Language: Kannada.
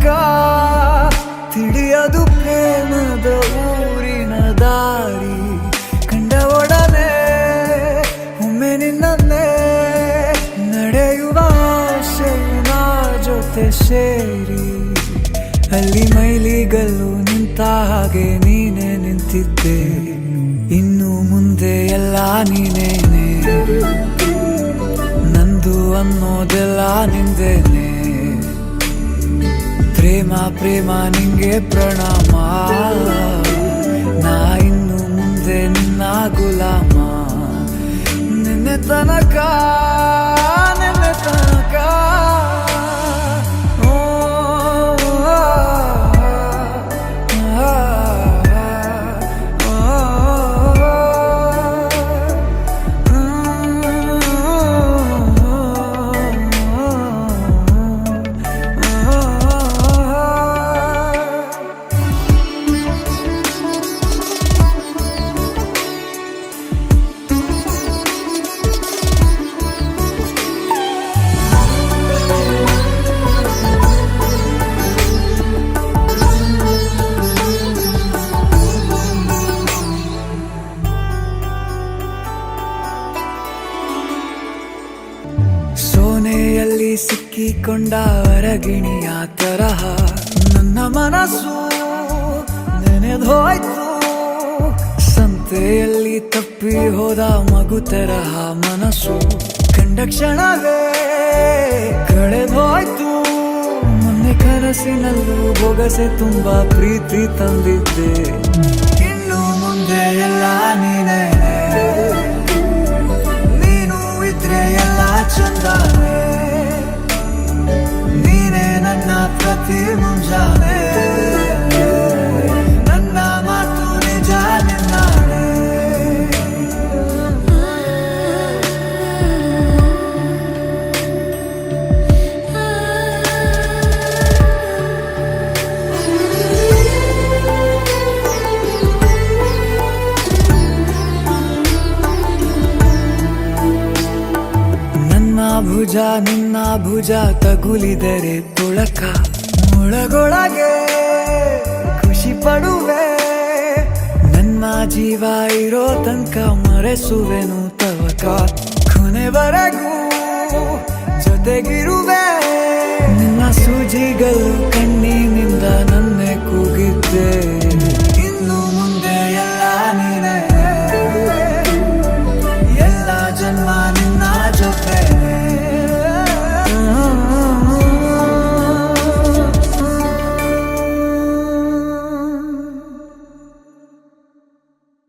ತನಕ ತಿಳಿಯದು ಪ್ರೇಮದ ಊರಿನ ದಾರಿ. ಕಂಡ ಒಡನೆ ಒಮ್ಮೆ ನಿನ್ನೇ ನಡೆಯುವ ಆಸೆಯ ಜೊತೆ ಸೇರಿ, ಅಲ್ಲಿ ಮೈಲಿಗಲ್ಲು ನಿಂತ ಹಾಗೆ ನೀನೆ ನಿಂತಿದ್ದೆ. ಇನ್ನು ಮುಂದೆ ಎಲ್ಲ ನೀನೇನೆ, ನಂದು ಅನ್ನೋದೆಲ್ಲ ನಿಂದೇನೆ. ಪ್ರೇಮ ಪ್ರೇಮ ನಿಂಗೆ ಪ್ರಣಾಮ, ನಾ ಇನ್ನು ಮುಂದೆ ನಿನ್ನ ಗುಲಾಮ. ನಿನ್ನೆ ತನಕ ನಿನ್ನೆ ತನಕ ಸೋನೆಯಲ್ಲಿ ಸಿಕ್ಕಿಕೊಂಡ ಅರಗಿಣಿಯ ತರಹ ನನ್ನ ಮನಸ್ಸು ನೆನೆದೋಯ್ತು. ಸಂತೆಯಲ್ಲಿ ತಪ್ಪಿ ಹೋದ ಮಗು ತರಹ ಮನಸ್ಸು ಕಂಡ ಕ್ಷಣವೇ ಕಳೆದೋಯ್ತು. ಮೊನ್ನೆ ಕನಸಿನಲ್ಲೂ ಬೊಗಸೆ ತುಂಬಾ ಪ್ರೀತಿ ತಂದಿದ್ದೆ. ಇನ್ನು ಮುಂದೆ ಎಲ್ಲ ನೀನೇ, ಎಲ್ಲ ಚಂದಾನೆ. ನೀನೇ ನನ್ನ ಪ್ರತಿ ಮುಂಜಾನೆ, ನನ್ನ ಮಾತು ನಿಜ ನಿನ್ನಾಳೆ. ಭುಜ ನಿನ್ನ ಭುಜ ತಗುಲಿದರೆ ತುಳಕ, ಒಳಗೊಳಗೆ ಖುಷಿ ಪಡುವೆ. ನನ್ನ ಜೀವ ಇರೋ ತನಕ ಮರೆಸುವೆನು ತವಕ, ಕೊನೆವರೆಗೂ ಜೊತೆಗಿರುವೆ. ನಿನ್ನ ಸೂಜಿಗಳು ಕಣ್ಣಿನಿಂದ ನನ್ನೆ ಕೂಗಿದ್ದೆ.